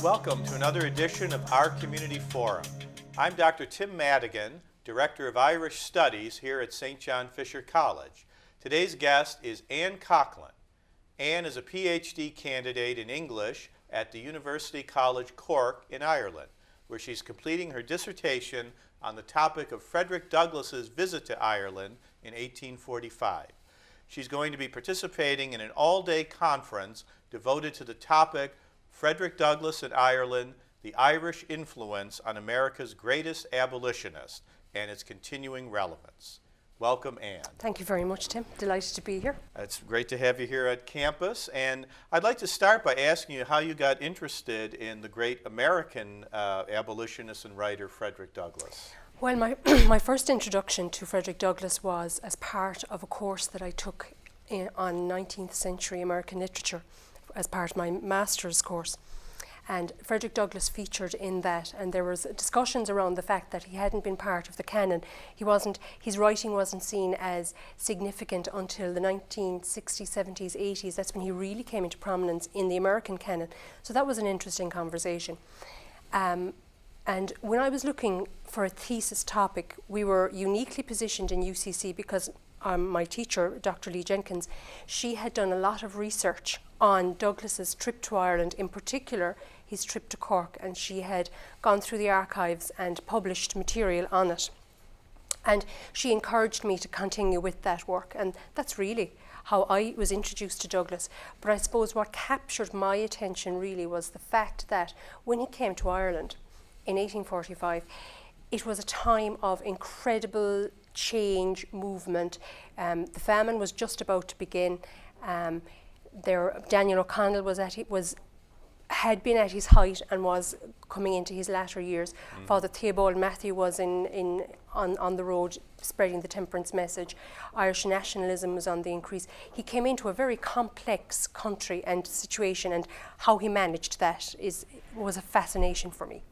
Welcome to another edition of Our Community Forum. I'm Dr. Tim Madigan, Director of Irish Studies here at St. John Fisher College. Today's guest is Anne Coughlan. Anne is a Ph.D. candidate in English at the University College Cork in Ireland, where she's completing her dissertation on the topic of Frederick Douglass's visit to Ireland in 1845. She's going to be participating in an all-day conference devoted to the topic Frederick Douglass in Ireland, the Irish Influence on America's Greatest Abolitionist and its Continuing Relevance. Welcome, Anne. Thank you very much, Tim. Delighted to be here. It's great to have you here at campus, and I'd like to start by asking you how you got interested in the great American abolitionist and writer Frederick Douglass. Well, my first introduction to Frederick Douglass was as part of a course that I took on 19th century American literature as part of my master's course. And Frederick Douglass featured in that, and there was discussions around the fact that he hadn't been part of the canon. His writing wasn't seen as significant until the 1960s, 70s, 80s. That's when he really came into prominence in the American canon. So that was an interesting conversation. And when I was looking for a thesis topic, we were uniquely positioned in UCC because my teacher, Dr. Lee Jenkins, she had done a lot of research on Douglass's trip to Ireland, in particular his trip to Cork, and she had gone through the archives and published material on it. And she encouraged me to continue with that work, and that's really how I was introduced to Douglass. But I suppose what captured my attention really was the fact that when he came to Ireland in 1845, it was a time of incredible change, movement. The famine was just about to begin. Daniel O'Connell had been at his height and was coming into his latter years. Father Theobald Matthew was on the road spreading the temperance message. Irish nationalism was on the increase. He came into a very complex country and situation, and how he managed that was a fascination for me.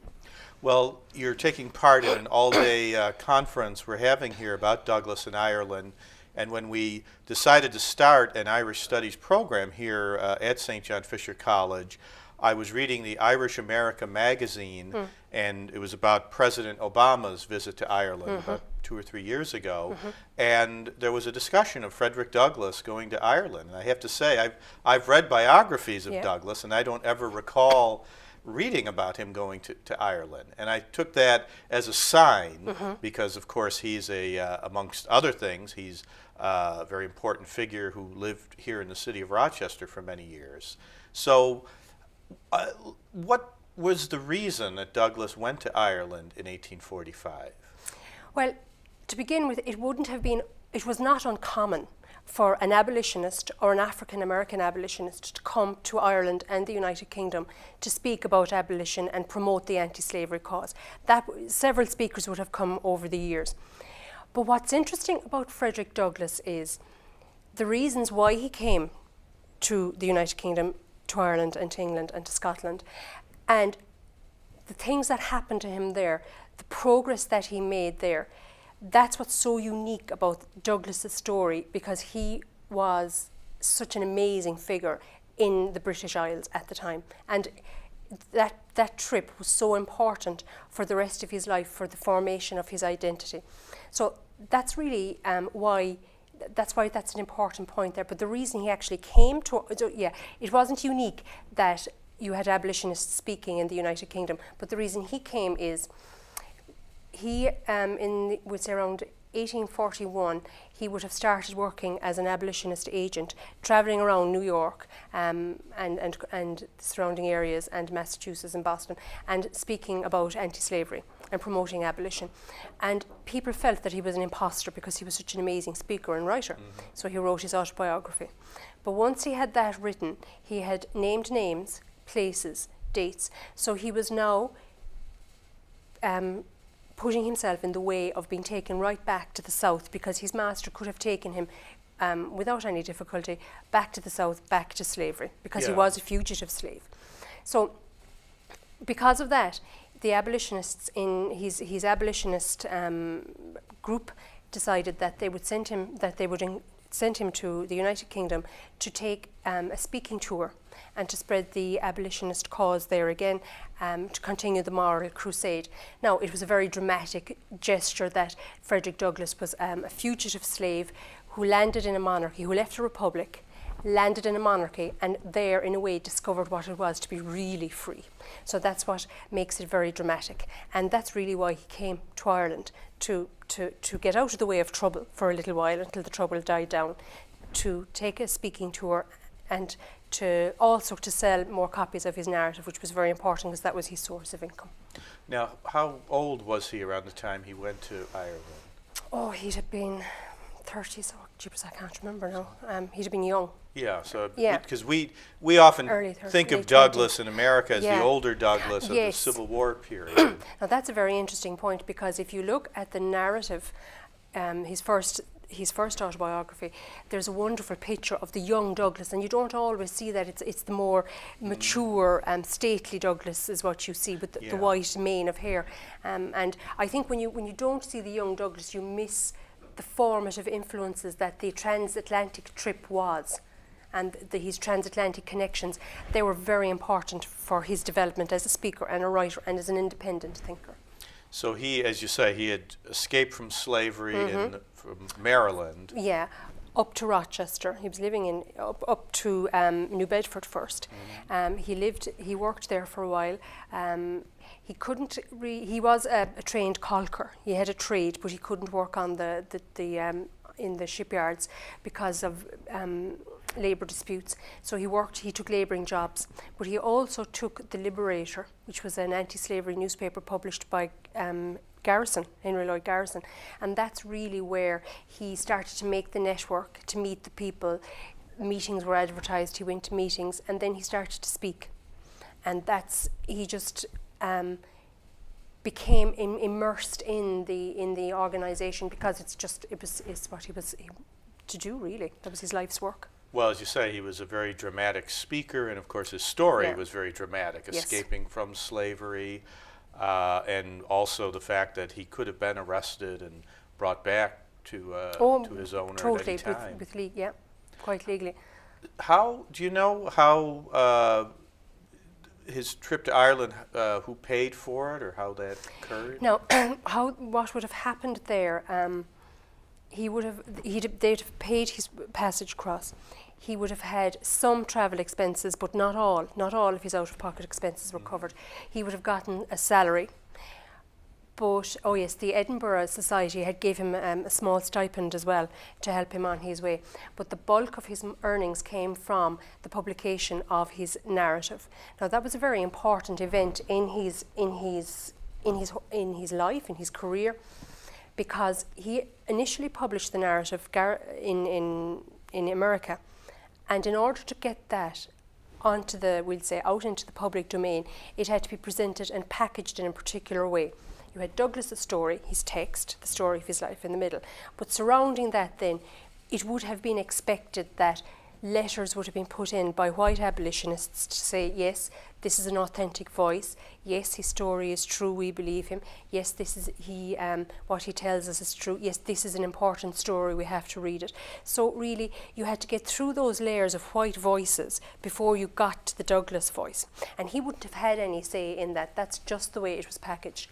Well, you're taking part in an all-day conference we're having here about Douglass in Ireland, and when we decided to start an Irish Studies program here at St. John Fisher College, I was reading the Irish America magazine, and it was about President Obama's visit to Ireland about 2 or 3 years ago, and there was a discussion of Frederick Douglass going to Ireland. And I have to say, I've read biographies of Douglass, and I don't ever recall reading about him going to Ireland. And I took that as a sign because, of course, he's amongst other things, he's a very important figure who lived here in the city of Rochester for many years. So what was the reason that Douglass went to Ireland in 1845? Well, to begin with, it was not uncommon for an abolitionist or an African-American abolitionist to come to Ireland and the United Kingdom to speak about abolition and promote the anti-slavery cause. Several speakers would have come over the years. But what's interesting about Frederick Douglass is the reasons why he came to the United Kingdom, to Ireland and to England and to Scotland, and the things that happened to him there, the progress that he made there. That's what's so unique about Douglass's story, because he was such an amazing figure in the British Isles at the time. And that trip was so important for the rest of his life, for the formation of his identity. So that's really why that's an important point there. But the reason he actually came to, it wasn't unique that you had abolitionists speaking in the United Kingdom, but the reason he came is he, was around 1841, he would have started working as an abolitionist agent, travelling around New York and the surrounding areas, and Massachusetts and Boston, and speaking about anti-slavery and promoting abolition. And people felt that he was an imposter because he was such an amazing speaker and writer. So he wrote his autobiography. But once he had that written, he had named names, places, dates. So he was now putting himself in the way of being taken right back to the south, because his master could have taken him without any difficulty back to the south, back to slavery, because he was a fugitive slave. So because of that, the abolitionists in his abolitionist group decided that they would send him, that they would sent him to the United Kingdom to take a speaking tour and to spread the abolitionist cause there again, to continue the moral crusade. Now, it was a very dramatic gesture that Frederick Douglass was a fugitive slave who landed in a monarchy, who left a republic, landed in a monarchy, and there, in a way, discovered what it was to be really free. So that's what makes it very dramatic. And that's really why he came to Ireland, to get out of the way of trouble for a little while until the trouble died down, to take a speaking tour, and to also to sell more copies of his narrative, which was very important because that was his source of income. Now, how old was he around the time he went to Ireland? Oh, he'd have been 30s. Oh, jeepers, I can't remember now. He'd have been young. Yeah, so Yeah. because we often Early 30s, think of late Douglas in America as the Yeah. older Douglas of the Yes. Civil War period. Now, that's a very interesting point, because if you look at the narrative, his first autobiography, there's a wonderful picture of the young Douglas, and you don't always see that. It's the more mature and stately Douglas is what you see, with the Yeah. white mane of hair. And I think when you don't see the young Douglas, you miss the formative influences that the transatlantic trip was, and his transatlantic connections. They were very important for his development as a speaker and a writer and as an independent thinker. So he, as you say, he had escaped from slavery from Maryland. Yeah, up to Rochester. He was living in up to New Bedford first. He worked there for a while. He couldn't. He was a trained caulker. He had a trade, but he couldn't work on the in the shipyards because of labour disputes. So he took labouring jobs, but he also took The Liberator, which was an anti-slavery newspaper published by Henry Lloyd Garrison, and that's really where he started to make the network, to meet the people. Meetings were advertised, he went to meetings, and then he started to speak, and he just became immersed in the organisation, because it's what he was to do, really. That was his life's work. Well, as you say, he was a very dramatic speaker, and of course his story Yeah. was very dramatic, Yes. escaping from slavery, and also the fact that he could have been arrested and brought back to his owner totally, at any time. yeah, quite legally. How do you know how his trip to Ireland, who paid for it, or how that occurred? Now, what would have happened there? They'd have paid his passage across. He would have had some travel expenses, but not all. Not all of his out-of-pocket expenses were covered. He would have gotten a salary. But, oh yes, the Edinburgh Society had gave him a small stipend as well to help him on his way. But the bulk of his earnings came from the publication of his narrative. Now, that was a very important event in his life, in his career, because he initially published the narrative in America, and in order to get that out into the public domain, it had to be presented and packaged in a particular way. You had Douglas's story, his text, the story of his life in the middle, but surrounding that then, it would have been expected that letters would have been put in by white abolitionists to say, yes, this is an authentic voice, yes, his story is true, we believe him, yes, what he tells us is true, yes, this is an important story, we have to read it. So really, you had to get through those layers of white voices before you got to the Douglas voice. And he wouldn't have had any say in that. That's just the way it was packaged.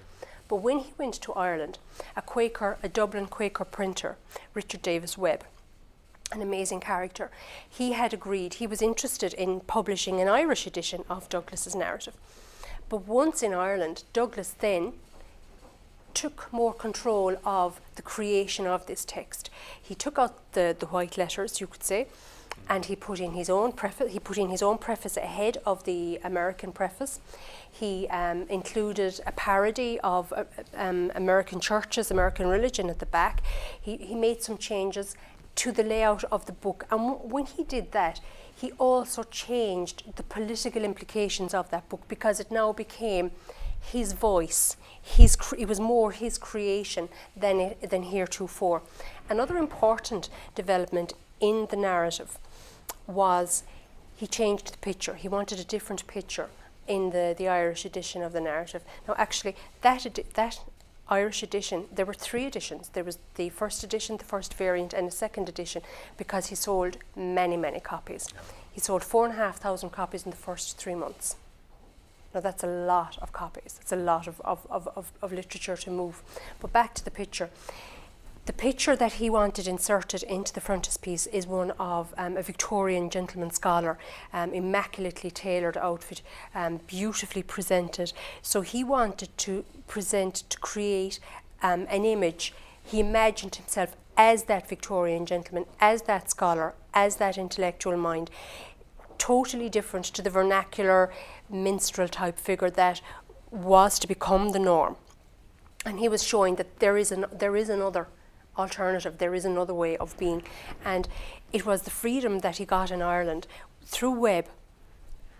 But when he went to Ireland, a Dublin Quaker printer, Richard Davis Webb, an amazing character, he was interested in publishing an Irish edition of Douglas's narrative. But once in Ireland, Douglas then took more control of the creation of this text. He took out the white letters, you could say, and he put in his own preface. He put in his own preface ahead of the American preface. He included a parody of American churches, American religion at the back. He made some changes to the layout of the book, and when he did that, he also changed the political implications of that book, because it now became his voice. It was more his creation than heretofore. Another important development in the narrative was he changed the picture. He wanted a different picture in the Irish edition of the narrative. Now, actually, that Irish edition, there were 3 editions. There was the first edition, the first variant, and a second edition, because he sold many, many copies. He sold 4,500 copies in the first 3 months. Now that's a lot of copies. It's a lot of literature to move. But back to the picture. The picture that he wanted inserted into the frontispiece is one of a Victorian gentleman scholar, immaculately tailored outfit, beautifully presented. So he wanted to create an image. He imagined himself as that Victorian gentleman, as that scholar, as that intellectual mind, totally different to the vernacular minstrel type figure that was to become the norm. And he was showing that there is another alternative, there is another way of being. And it was the freedom that he got in Ireland through Webb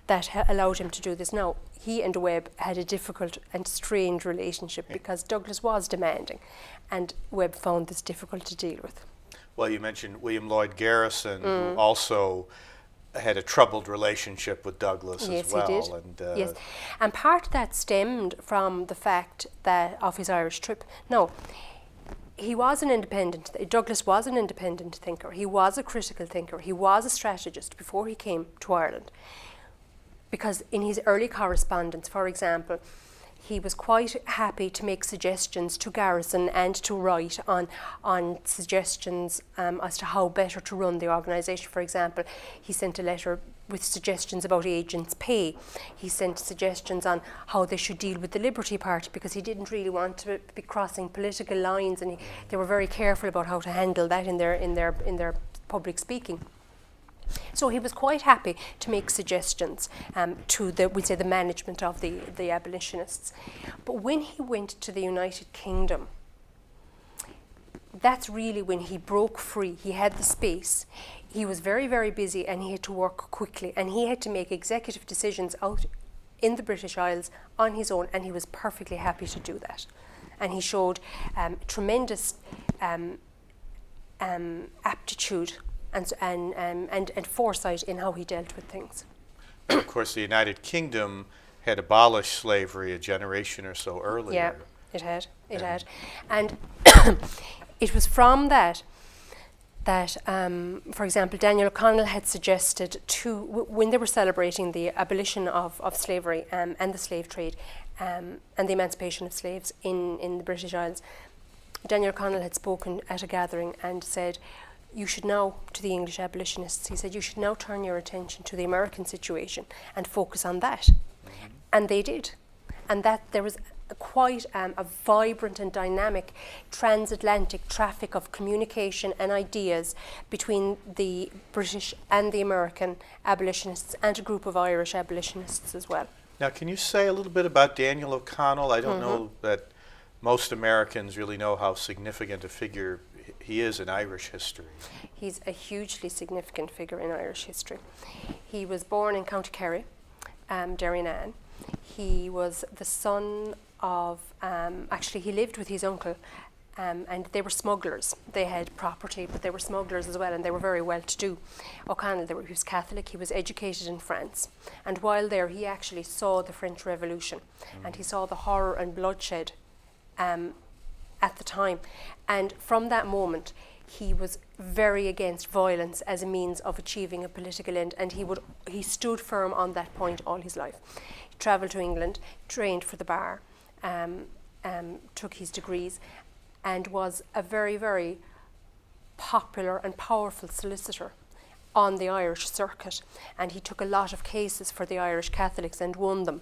that allowed him to do this. Now, he and Webb had a difficult and strained relationship because Douglas was demanding, and Webb found this difficult to deal with. Well, you mentioned William Lloyd Garrison, who also had a troubled relationship with Douglas as well. Yes, he did. Yes, and part of that stemmed from the fact that of his Irish trip. Now, Douglas was an independent thinker. He was a critical thinker. He was a strategist before he came to Ireland. Because in his early correspondence, for example, he was quite happy to make suggestions to Garrison and to write on suggestions as to how better to run the organisation. For example, he sent a letter with suggestions about agents' pay. He sent suggestions on how they should deal with the Liberty Party, because he didn't really want to be crossing political lines, and they were very careful about how to handle that in their public speaking. So he was quite happy to make suggestions to the management of the abolitionists. But when he went to the United Kingdom, that's really when he broke free. He had the space. He was very, very busy, and he had to work quickly, and he had to make executive decisions out in the British Isles on his own, and he was perfectly happy to do that. And he showed tremendous aptitude and foresight in how he dealt with things. Of course, the United Kingdom had abolished slavery a generation or so earlier. Yeah, it had. And it was from that, for example, Daniel O'Connell had suggested when they were celebrating the abolition of slavery and the slave trade and the emancipation of slaves in the British Isles, Daniel O'Connell had spoken at a gathering and said, you should now, to the English abolitionists, he said, you should now turn your attention to the American situation and focus on that. Mm-hmm. And they did. And that there was quite a vibrant and dynamic transatlantic traffic of communication and ideas between the British and the American abolitionists, and a group of Irish abolitionists as well. Now, can you say a little bit about Daniel O'Connell? I don't know that most Americans really know how significant a figure he is in Irish history. He's a hugely significant figure in Irish history. He was born in County Kerry, Derrynane. He was the son of, actually he lived with his uncle, and they were smugglers. They had property, but they were smugglers as well, and they were very well-to-do. O'Connell, he was Catholic, he was educated in France, and while there he actually saw the French Revolution, and he saw the horror and bloodshed at the time. And from that moment, he was very against violence as a means of achieving a political end, and he stood firm on that point all his life. He travelled to England, trained for the bar, took his degrees, and was a very, very popular and powerful solicitor on the Irish circuit. And he took a lot of cases for the Irish Catholics and won them.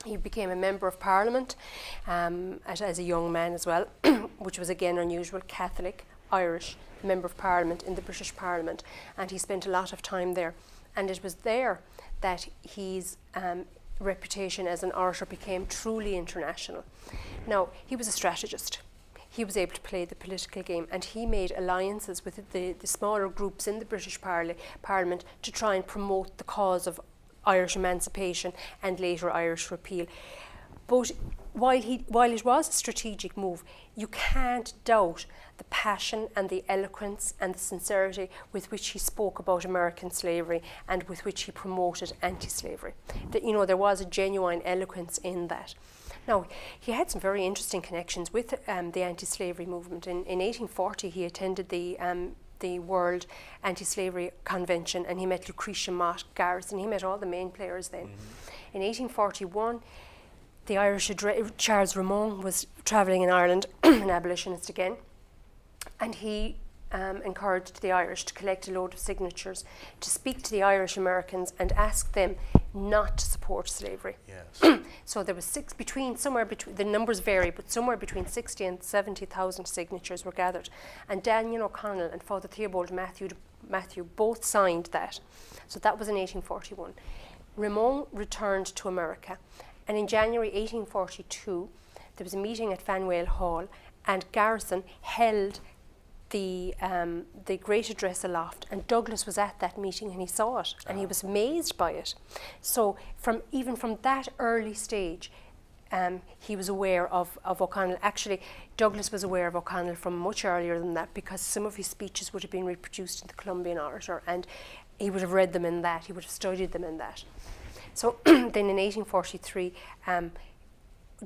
He became a member of Parliament as a young man as well, which was again unusual, Catholic, Irish member of Parliament in the British Parliament, and he spent a lot of time there. And it was there that his reputation as an orator became truly international. Now, he was a strategist. He was able to play the political game, and he made alliances with the smaller groups in the British Parliament to try and promote the cause of Irish emancipation and later Irish repeal. But while it was a strategic move, you can't doubt the passion and the eloquence and the sincerity with which he spoke about American slavery and with which he promoted anti-slavery. There was a genuine eloquence in that. Now, he had some very interesting connections with the anti-slavery movement. In 1840, he attended the World Anti-Slavery Convention, and he met Lucretia Mott, Garrison. He met all the main players then. In 1841, the Irish Charles Ramon was travelling in Ireland, an abolitionist again, and he encouraged the Irish to collect a load of signatures to speak to the Irish Americans and ask them not to support slavery. Yes. So there was the numbers vary, but somewhere between 60 and 70,000 signatures were gathered. And Daniel O'Connell and Father Theobald Matthew both signed that. So that was in 1841. Ramon returned to America, and in January 1842, there was a meeting at Faneuil Hall, and Garrison held the great address aloft, and Douglas was at that meeting and he saw it and he was amazed by it. So even from that early stage, he was aware of O'Connell. Actually, Douglas was aware of O'Connell from much earlier than that, because some of his speeches would have been reproduced in the Columbian Orator, and he would have read them in that, he would have studied them in that. So then in 1843,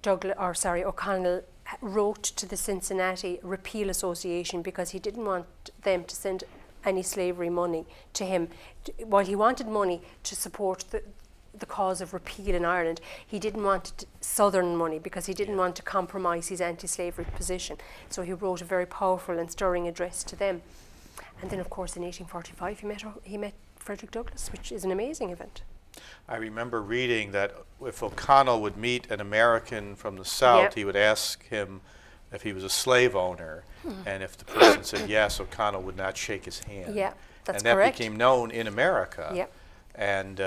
O'Connell wrote to the Cincinnati Repeal Association, because he didn't want them to send any slavery money to him. While he wanted money to support the cause of repeal in Ireland, he didn't want Southern money, because he didn't want to compromise his anti-slavery position. So he wrote a very powerful and stirring address to them. And then, of course, in 1845, he met Frederick Douglass, which is an amazing event. I remember reading that if O'Connell would meet an American from the South, he would ask him if he was a slave owner, and if the person said yes, O'Connell would not shake his hand. Yeah, that's correct. And that correct. became known in America. Yep. And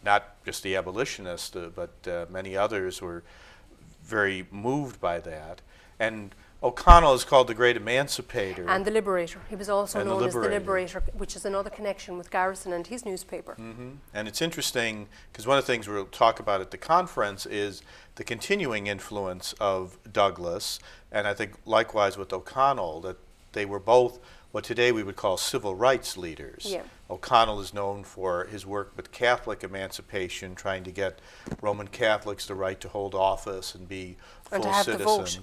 not just the abolitionists, but many others were very moved by that. And O'Connell is called the Great Emancipator. And the Liberator. He was also known as the Liberator. Liberator, which is another connection with Garrison and his newspaper. And it's interesting, because one of the things we'll talk about at the conference is the continuing influence of Douglass, and I think likewise with O'Connell, that they were both what today we would call civil rights leaders. Yeah. O'Connell is known for his work with Catholic emancipation, trying to get Roman Catholics the right to hold office and be full And to have citizen. the vote.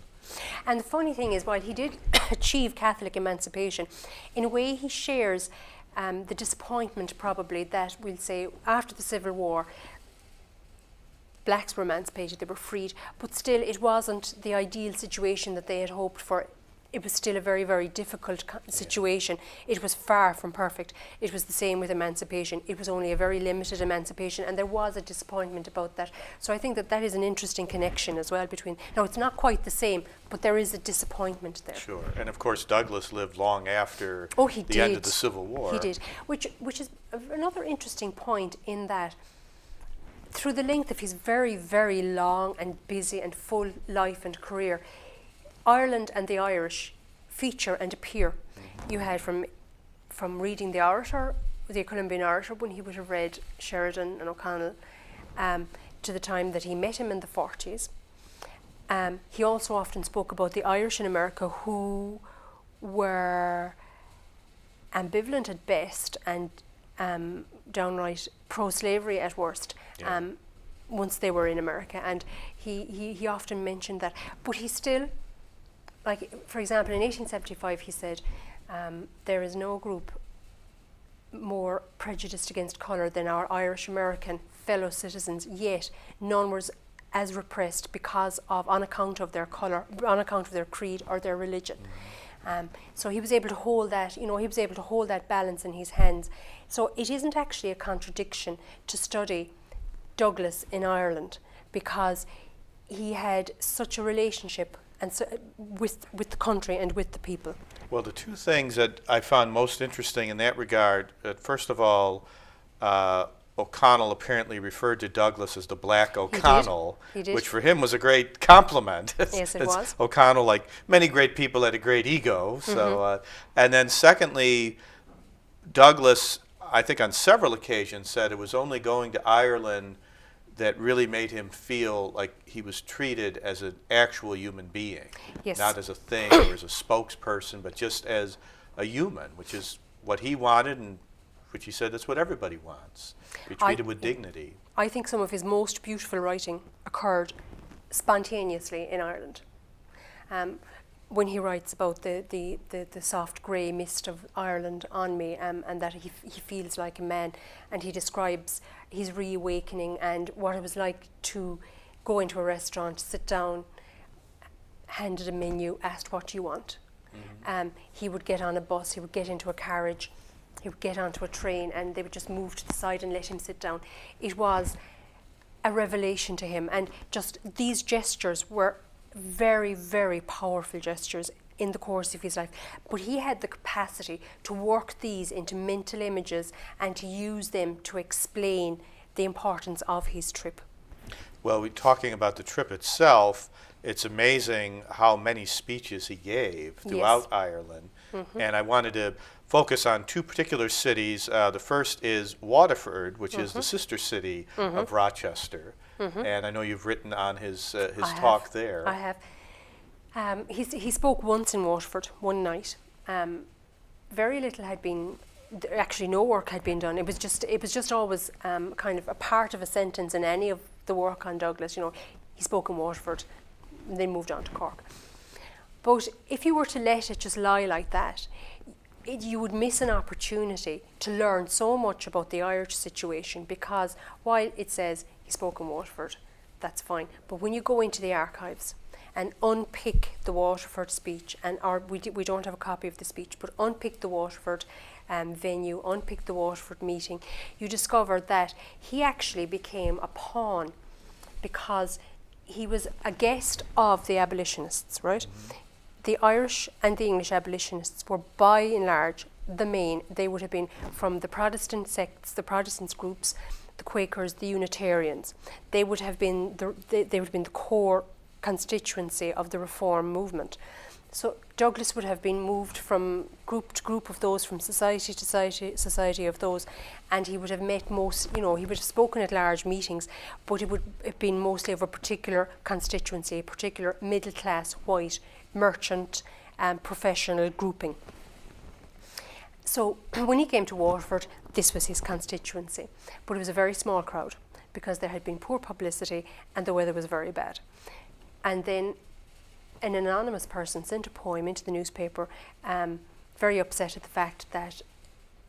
And the funny thing is, while he did achieve Catholic emancipation, in a way he shares the disappointment probably that, we'll say, after the Civil War, blacks were emancipated, they were freed, but still it wasn't the ideal situation that they had hoped for. It was still a very, very difficult situation. It was far from perfect. It was the same with emancipation. It was only a very limited emancipation, and there was a disappointment about that. So I think that is an interesting connection as well between. Now, it's not quite the same, but there is a disappointment there. Sure. And of course, Douglass lived long after the end of the Civil War. He did, which is another interesting point, in that through the length of his very, very long and busy and full life and career, Ireland and the Irish feature and appear. You had from reading the Orator, the Columbian Orator, when he would have read Sheridan and O'Connell, to the time that he met him in the 40s. He also often spoke about the Irish in America, who were ambivalent at best and downright pro-slavery at worst. Once they were in America, and he often mentioned that. But he still, like, for example, in 1875, he said, there is no group more prejudiced against colour than our Irish-American fellow citizens, yet none was as repressed on account of their colour, on account of their creed or their religion. So he was able to hold that, he was able to hold that balance in his hands. So it isn't actually a contradiction to study Douglass in Ireland, because he had such a relationship with the country and with the people. Well, the two things that I found most interesting in that regard, first of all, O'Connell apparently referred to Douglass as the Black O'Connell, He did. which for him was a great compliment. Yes, it was. O'Connell, like many great people, had a great ego. So, and then secondly, Douglass, I think on several occasions, said it was only going to Ireland that really made him feel like he was treated as an actual human being, Yes. not as a thing or as a spokesperson, but just as a human, which is what he wanted, and which he said that's what everybody wants, be treated with dignity. I think some of his most beautiful writing occurred spontaneously in Ireland. When he writes about the soft grey mist of Ireland on me, and that he feels like a man, and he describes his reawakening and what it was like to go into a restaurant, sit down, handed a menu, asked what do you want. He would get on a bus, he would get into a carriage, he would get onto a train, and they would just move to the side and let him sit down. It was a revelation to him, and just these gestures were very, very powerful gestures in the course of his life. But he had the capacity to work these into mental images and to use them to explain the importance of his trip. Well, talking about the trip itself, it's amazing how many speeches he gave throughout Ireland. And I wanted to focus on two particular cities. The first is Waterford, which is the sister city of Rochester. And I know you've written on his talk there. I have. He spoke once in Waterford, one night. Very little had been, actually no work had been done. It was just always kind of a part of a sentence in any of the work on Douglas. You know, he spoke in Waterford, and then moved on to Cork. But if you were to let it just lie like that, you would miss an opportunity to learn so much about the Irish situation, because while it says he spoke in Waterford, that's fine. But when you go into the archives and unpick the Waterford speech, we don't have a copy of the speech, but unpick the Waterford venue, unpick the Waterford meeting, you discover that he actually became a pawn because he was a guest of the abolitionists, right? The Irish and the English abolitionists were by and large they would have been from the Protestant sects, the Protestant groups, the Quakers, the Unitarians. They would have been the core constituency of the Reform movement. So Douglas would have been moved from group to group of those, from society to society of those, and he would have met he would have spoken at large meetings, but it would have been mostly of a particular constituency, a particular middle class, white, merchant and professional grouping. So when he came to Waterford, this was his constituency, but it was a very small crowd because there had been poor publicity and the weather was very bad. And then an anonymous person sent a poem into the newspaper, very upset at the fact that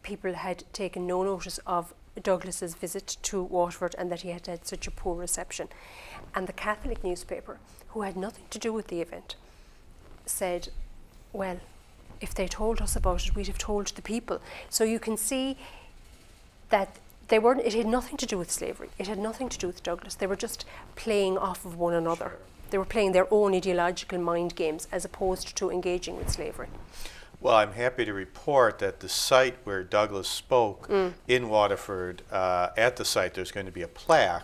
people had taken no notice of Douglas's visit to Waterford and that he had had such a poor reception. And the Catholic newspaper, who had nothing to do with the event, said, well, if they told us about it, we'd have told the people. So you can see that it had nothing to do with slavery. It had nothing to do with Douglas. They were just playing off of one another. Sure. They were playing their own ideological mind games as opposed to engaging with slavery. Well, I'm happy to report that the site where Douglas spoke in Waterford, at the site there's going to be a plaque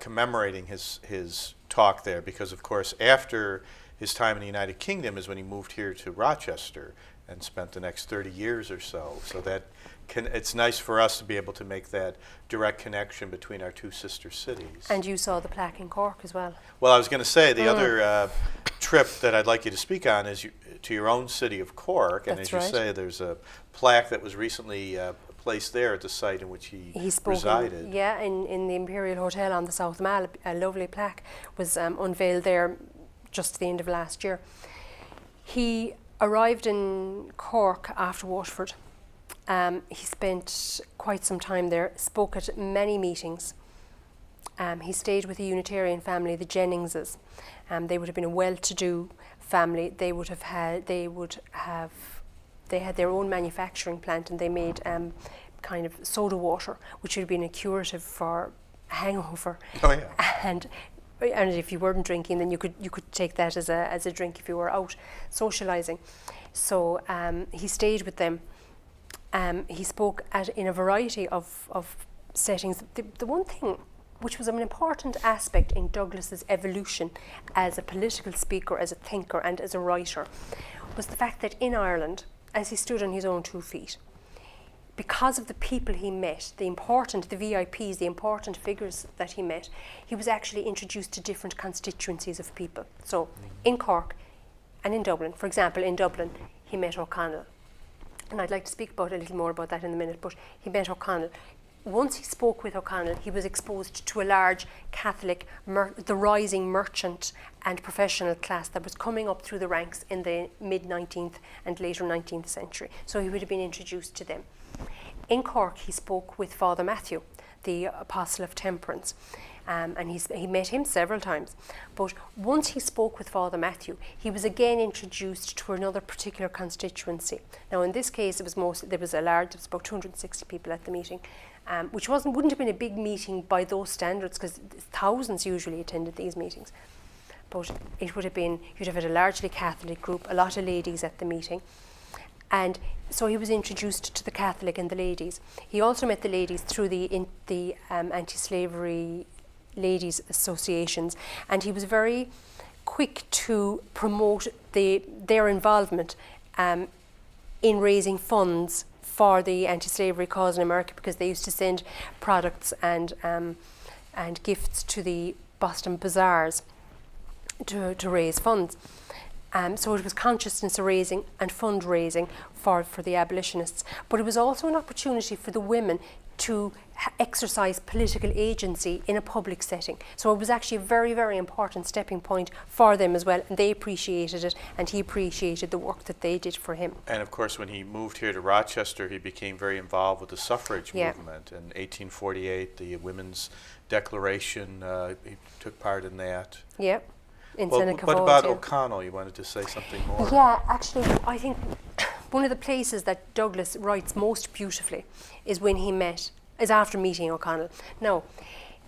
commemorating his talk there, because of course after his time in the United Kingdom is when he moved here to Rochester and spent the next 30 years or so. So that it's nice for us to be able to make that direct connection between our two sister cities. And you saw the plaque in Cork as well. Well, I was going to say the other trip that I'd like you to speak on is to your own city of Cork. And That's as you say, there's a plaque that was recently placed there at the site in which he resided. Yeah, in the Imperial Hotel on the South Mall. A lovely plaque was unveiled there just at the end of last year. He arrived in Cork after Waterford. He spent quite some time there, spoke at many meetings. He stayed with a Unitarian family, the Jenningses. They would have been a well-to-do family. They had their own manufacturing plant, and they made kind of soda water, which would have been a curative for hangover. Oh yeah. And if you weren't drinking, then you could take that as a drink if you were out socialising. So he stayed with them. He spoke in a variety of settings. The one thing which was an important aspect in Douglas's evolution as a political speaker, as a thinker and as a writer, was the fact that in Ireland, as he stood on his own 2 feet, because of the people he met, the VIPs, the important figures that he met, he was actually introduced to different constituencies of people. So in Cork and in Dublin, for example, in Dublin, he met O'Connell. And I'd like to speak a little more about that in a minute, but he met O'Connell. once he spoke with O'Connell, he was exposed to a large Catholic, the rising merchant and professional class that was coming up through the ranks in the mid-19th and later 19th century. So he would have been introduced to them. In Cork, he spoke with Father Matthew, the Apostle of Temperance, and he met him several times. But once he spoke with Father Matthew, he was again introduced to another particular constituency. Now, in this case, there was about 260 people at the meeting, which wouldn't have been a big meeting by those standards, because thousands usually attended these meetings. But it would have been, you'd have had a largely Catholic group, a lot of ladies at the meeting. And so he was introduced to the Catholic and the ladies. He also met the ladies through the anti-slavery ladies associations, and he was very quick to promote their involvement in raising funds for the anti-slavery cause in America, because they used to send products and gifts to the Boston bazaars to raise funds. So it was consciousness raising and fundraising for the abolitionists. But it was also an opportunity for the women to exercise political agency in a public setting. So it was actually a very, very important stepping point for them as well, and they appreciated it, and he appreciated the work that they did for him. And of course, when he moved here to Rochester, he became very involved with the suffrage movement. In 1848, the Women's Declaration, he took part in that. Yeah. What about O'Connell? You wanted to say something more? Yeah, actually, I think one of the places that Douglas writes most beautifully is after meeting O'Connell. Now,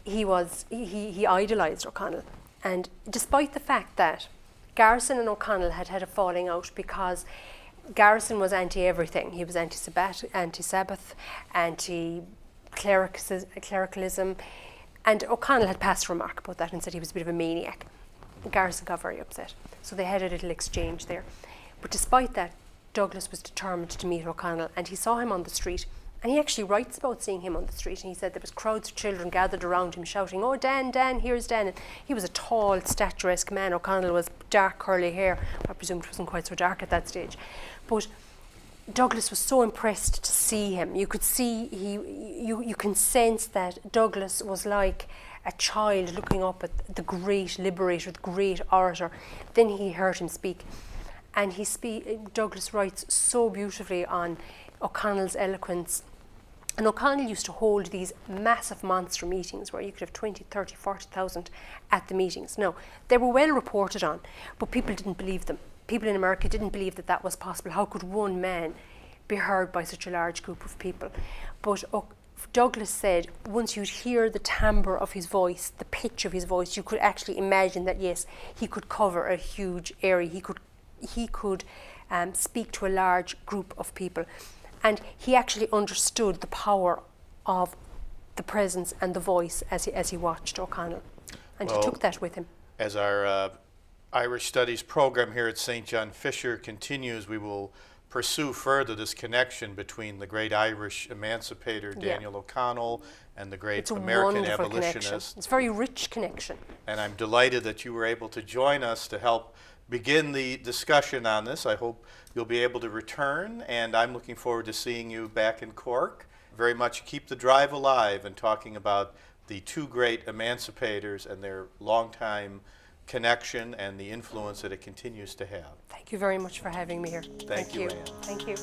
he idolised O'Connell, and despite the fact that Garrison and O'Connell had had a falling out, because Garrison was anti-everything. He was anti-Sabbath, anti-clericalism, and O'Connell had passed a remark about that and said he was a bit of a maniac. Garrison got very upset. So they had a little exchange there. But despite that, Douglas was determined to meet O'Connell, and he saw him on the street. And he actually writes about seeing him on the street, and he said there was crowds of children gathered around him shouting, "Oh, Dan, Dan, here's Dan." And he was a tall, statuesque man. O'Connell was dark, curly hair. I presume it wasn't quite so dark at that stage. But Douglas was so impressed to see him. You could see, you can sense that Douglas was like a child looking up at the great liberator, the great orator. Then he heard him speak, and Douglas writes so beautifully on O'Connell's eloquence. And O'Connell used to hold these massive monster meetings where you could have 20, 30, 40,000 at the meetings. Now, they were well reported on, but people didn't believe them. People in America didn't believe that that was possible. How could one man be heard by such a large group of people? But Douglas said once you'd hear the timbre of his voice, the pitch of his voice, you could actually imagine that, yes, he could cover a huge area. He could speak to a large group of people. And he actually understood the power of the presence and the voice as he watched O'Connell. And he took that with him. As our Irish Studies program here at St. John Fisher continues, we will pursue further this connection between the great Irish emancipator Daniel O'Connell and the great American abolitionist. Connection. It's a very rich connection. And I'm delighted that you were able to join us to help begin the discussion on this. I hope you'll be able to return, and I'm looking forward to seeing you back in Cork. Very much keep the drive alive and talking about the two great emancipators and their longtime connection and the influence that it continues to have. Thank you very much for having me here. Thank you, Anne. Thank you.